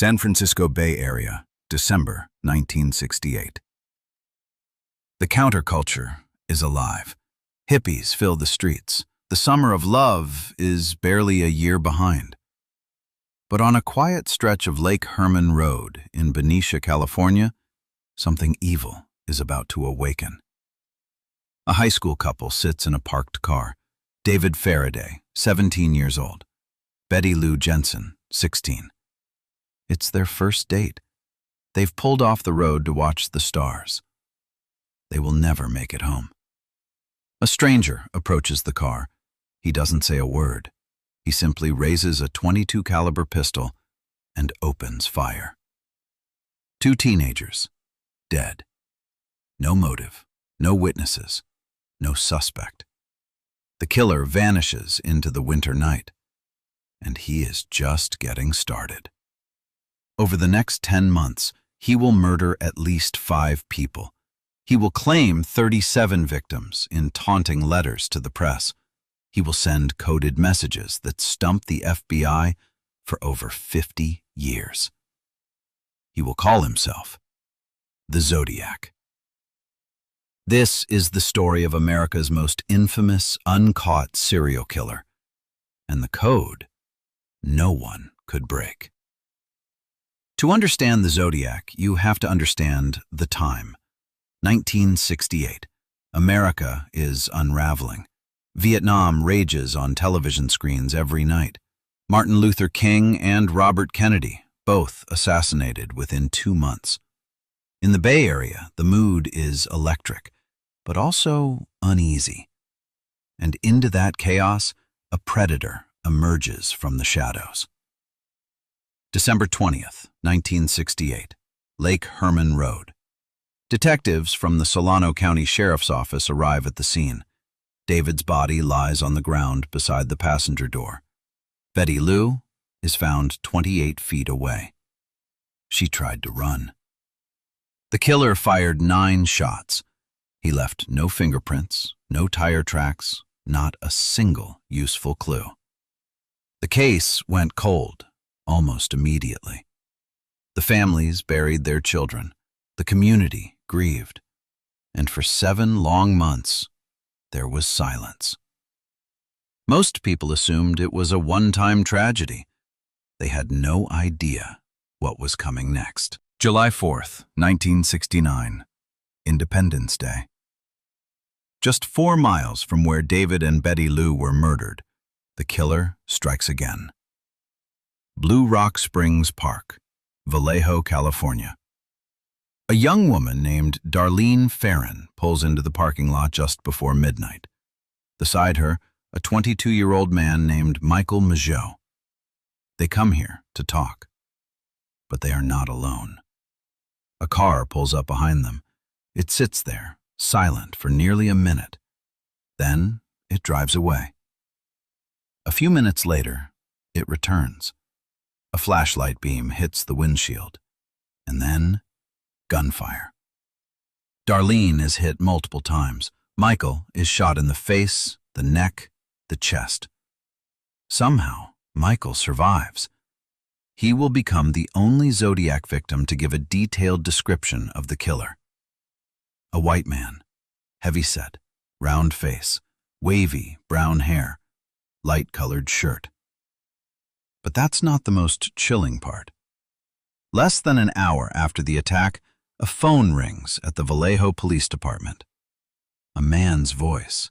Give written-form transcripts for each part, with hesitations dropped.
San Francisco Bay Area, December 1968. The counterculture is alive. Hippies fill the streets. The summer of love is barely a year behind. But on a quiet stretch of Lake Herman Road in Benicia, California, something evil is about to awaken. A high school couple sits in a parked car. David Faraday, 17 years old. Bettye Lou Jensen, 16. It's their first date. They've pulled off the road to watch the stars. They will never make it home. A stranger approaches the car. He doesn't say a word. He simply raises a .22 caliber pistol and opens fire. Two teenagers, dead. No motive, no witnesses, no suspect. The killer vanishes into the winter night, and he is just getting started. Over the next 10 months, he will murder at least 5 people. He will claim 37 victims in taunting letters to the press. He will send coded messages that stump the FBI for over 50 years. He will call himself the Zodiac. This is the story of America's most infamous, uncaught serial killer, and the code no one could break. To understand the Zodiac, you have to understand the time. 1968. America is unraveling. Vietnam rages on television screens every night. Martin Luther King and Robert Kennedy, both assassinated within 2 months. In the Bay Area, the mood is electric, but also uneasy. And into that chaos, a predator emerges from the shadows. December 20th, 1968, Lake Herman Road. Detectives from the Solano County Sheriff's Office arrive at the scene. David's body lies on the ground beside the passenger door. Bettye Lou is found 28 feet away. She tried to run. The killer fired 9 shots. He left no fingerprints, no tire tracks, not a single useful clue. The case went cold almost immediately. The families buried their children. The community grieved. And for 7 long months, there was silence. Most people assumed it was a one-time tragedy. They had no idea what was coming next. July 4th, 1969, Independence Day. Just 4 miles from where David and Bettye Lou were murdered, the killer strikes again. Blue Rock Springs Park, Vallejo, California. A young woman named Darlene Ferrin pulls into the parking lot just before midnight. Beside her, a 22-year-old man named Michael Majot. They come here to talk, but they are not alone. A car pulls up behind them. It sits there, silent for nearly a minute. Then it drives away. A few minutes later, it returns. A flashlight beam hits the windshield, and then gunfire. Darlene is hit multiple times. Michael is shot in the face, the neck, the chest. Somehow, Michael survives. He will become the only Zodiac victim to give a detailed description of the killer. A white man, heavy-set, round face, wavy brown hair, light-colored shirt. But that's not the most chilling part. Less than an hour after the attack, a phone rings at the Vallejo Police Department. A man's voice,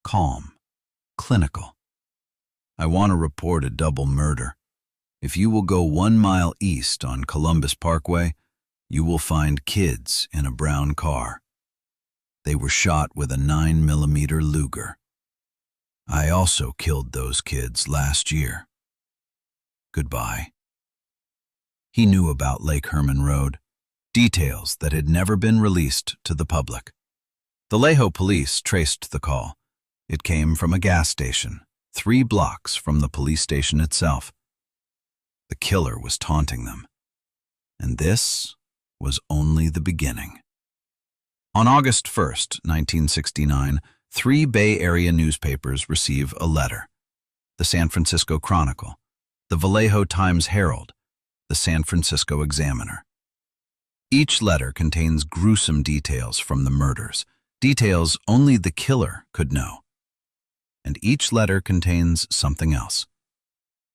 calm, clinical. "I want to report a double murder. If you will go 1 mile east on Columbus Parkway, you will find kids in a brown car. They were shot with a 9mm Luger. I also killed those kids last year. Goodbye." He knew about Lake Herman Road, details that had never been released to the public. The Vallejo police traced the call. It came from a gas station, 3 blocks from the police station itself. The killer was taunting them. And this was only the beginning. On August 1st, 1969, 3 Bay Area newspapers receive a letter. The San Francisco Chronicle, the Vallejo Times-Herald, the San Francisco Examiner. Each letter contains gruesome details from the murders, details only the killer could know. And each letter contains something else.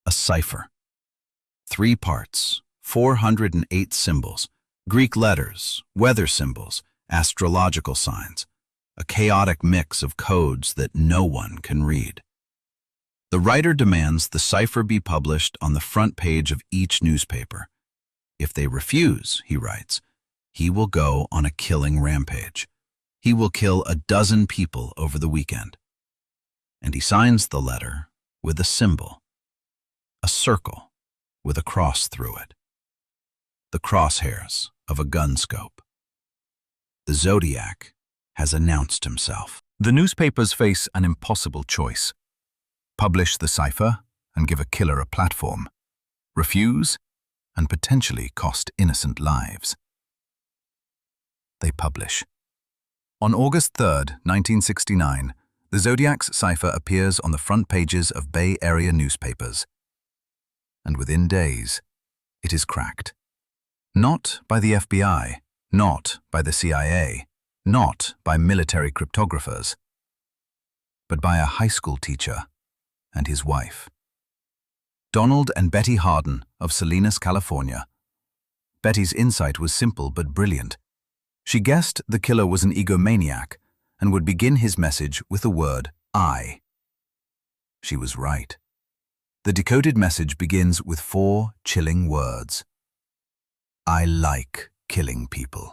A cipher. 3 parts, 408 symbols, Greek letters, weather symbols, astrological signs, a chaotic mix of codes that no one can read. The writer demands the cipher be published on the front page of each newspaper. If they refuse, he writes, he will go on a killing rampage. He will kill 12 people over the weekend. And he signs the letter with a symbol, a circle with a cross through it. The crosshairs of a gun scope. The Zodiac has announced himself. The newspapers face an impossible choice. Publish the cipher and give a killer a platform. Refuse and potentially cost innocent lives. They publish. On August 3rd, 1969, the Zodiac's cipher appears on the front pages of Bay Area newspapers. And within days, it is cracked. Not by the FBI, not by the CIA, not by military cryptographers, but by a high school teacher and his wife. Donald and Bettye Harden of Salinas, California. Betty's insight was simple but brilliant. She guessed the killer was an egomaniac and would begin his message with the word I. She was right. The decoded message begins with 4 chilling words. I like killing people.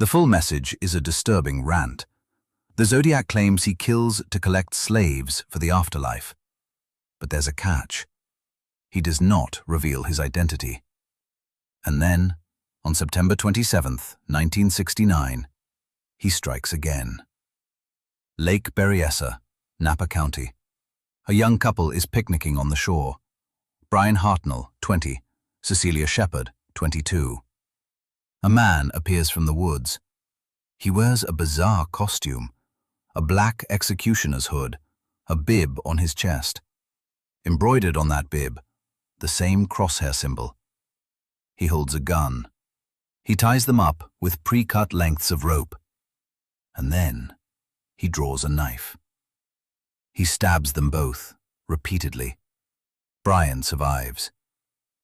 The full message is a disturbing rant. The Zodiac claims he kills to collect slaves for the afterlife. But there's a catch. He does not reveal his identity. And then, on September 27th, 1969, he strikes again. Lake Berryessa, Napa County. A young couple is picnicking on the shore. Brian Hartnell, 20, Cecelia Shepard, 22. A man appears from the woods. He wears a bizarre costume, a black executioner's hood, a bib on his chest. Embroidered on that bib, the same crosshair symbol. He holds a gun. He ties them up with pre-cut lengths of rope. And then he draws a knife. He stabs them both, repeatedly. Brian survives.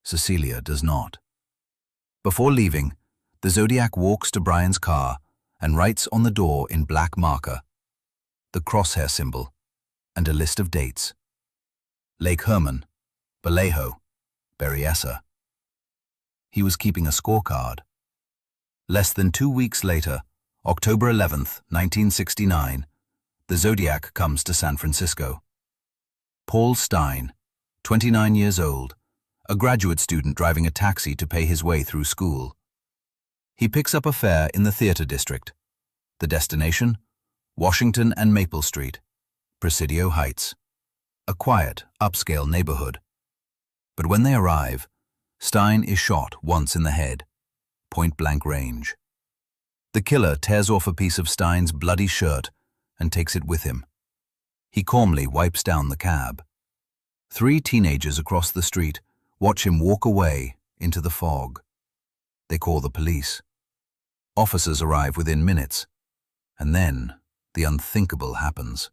Cecelia does not. Before leaving, the Zodiac walks to Brian's car and writes on the door in black marker the crosshair symbol and a list of dates. Lake Herman, Vallejo, Berryessa. He was keeping a scorecard. Less than 2 weeks later, October 11th, 1969, the Zodiac comes to San Francisco. Paul Stine, 29 years old, a graduate student driving a taxi to pay his way through school. He picks up a fare in the theater district. The destination? Washington and Maple Street, Presidio Heights. A quiet, upscale neighborhood. But when they arrive, Stine is shot once in the head, point-blank range. The killer tears off a piece of Stine's bloody shirt and takes it with him. He calmly wipes down the cab. 3 teenagers across the street watch him walk away into the fog. They call the police. Officers arrive within minutes, and then the unthinkable happens.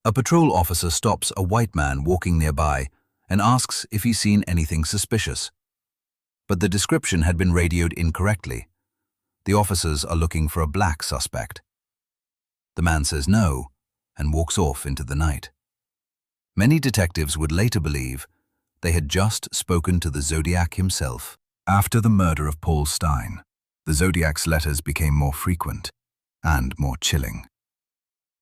A patrol officer stops a white man walking nearby and asks if he's seen anything suspicious. But the description had been radioed incorrectly. The officers are looking for a black suspect. The man says no and walks off into the night. Many detectives would later believe they had just spoken to the Zodiac himself. After the murder of Paul Stine, the Zodiac's letters became more frequent and more chilling.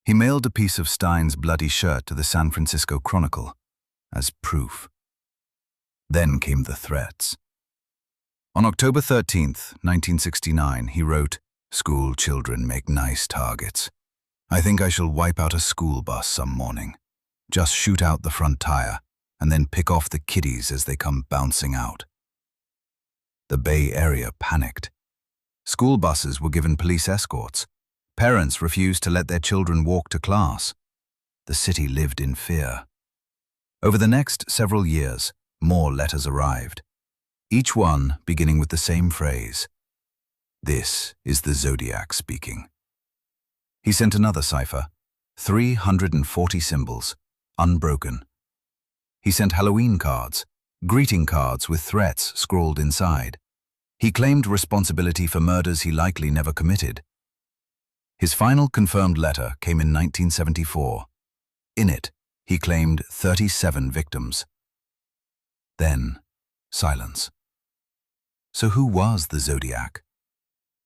He mailed a piece of Stine's bloody shirt to the San Francisco Chronicle as proof. Then came the threats. On October 13th, 1969, he wrote, "School children make nice targets. I think I shall wipe out a school bus some morning. Just shoot out the front tire and then pick off the kiddies as they come bouncing out." The Bay Area panicked. School buses were given police escorts. Parents refused to let their children walk to class. The city lived in fear. Over the next several years, more letters arrived. each one beginning with the same phrase. This is the Zodiac speaking. He sent another cipher, 340 symbols, unbroken. He sent Halloween cards, greeting cards with threats scrawled inside. He claimed responsibility for murders he likely never committed. His final confirmed letter came in 1974. In it, he claimed 37 victims. Then, silence. So who was the Zodiac?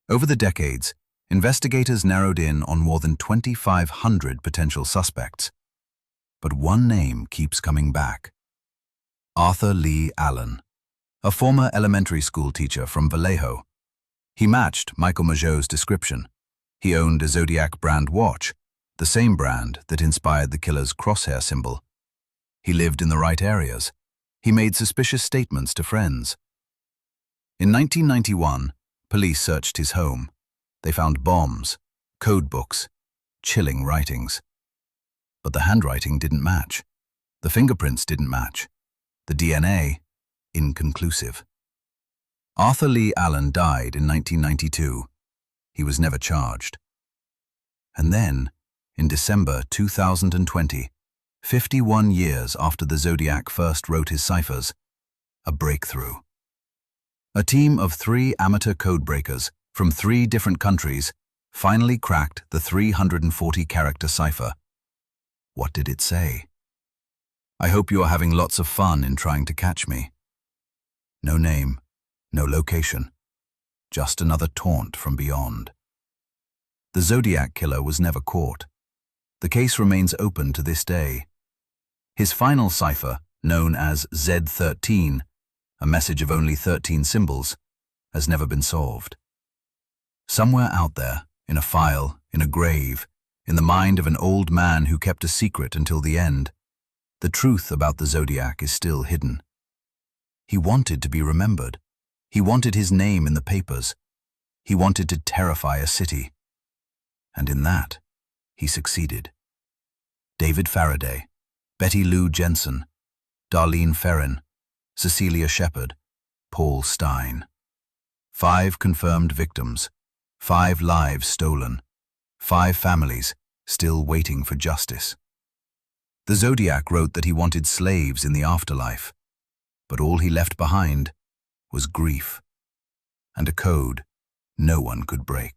Over the decades, investigators narrowed in on more than 2,500 potential suspects. But one name keeps coming back. Arthur Leigh Allen, a former elementary school teacher from Vallejo. He matched Michael Mageau's description. He owned a Zodiac-brand watch, the same brand that inspired the killer's crosshair symbol. He lived in the right areas. He made suspicious statements to friends. In 1991, police searched his home. They found bombs, code books, chilling writings. But the handwriting didn't match. The fingerprints didn't match. The DNA, inconclusive. Arthur Leigh Allen died in 1992. He was never charged. And then, in December 2020, 51 years after the Zodiac first wrote his ciphers, a breakthrough. A team of 3 amateur codebreakers from 3 different countries finally cracked the 340-character cipher. What did it say? I hope you are having lots of fun in trying to catch me. No name, no location, just another taunt from beyond. The Zodiac Killer was never caught. The case remains open to this day. His final cipher, known as Z13, a message of only 13 symbols, has never been solved. Somewhere out there, in a file, in a grave, in the mind of an old man who kept a secret until the end, the truth about the Zodiac is still hidden. He wanted to be remembered. He wanted his name in the papers. He wanted to terrify a city. And in that, he succeeded. David Faraday, Bettye Lou Jensen, Darlene Ferrin, Cecelia Shepard, Paul Stine. 5 confirmed victims, 5 lives stolen, 5 families still waiting for justice. The Zodiac wrote that he wanted slaves in the afterlife, but all he left behind was grief and a code no one could break.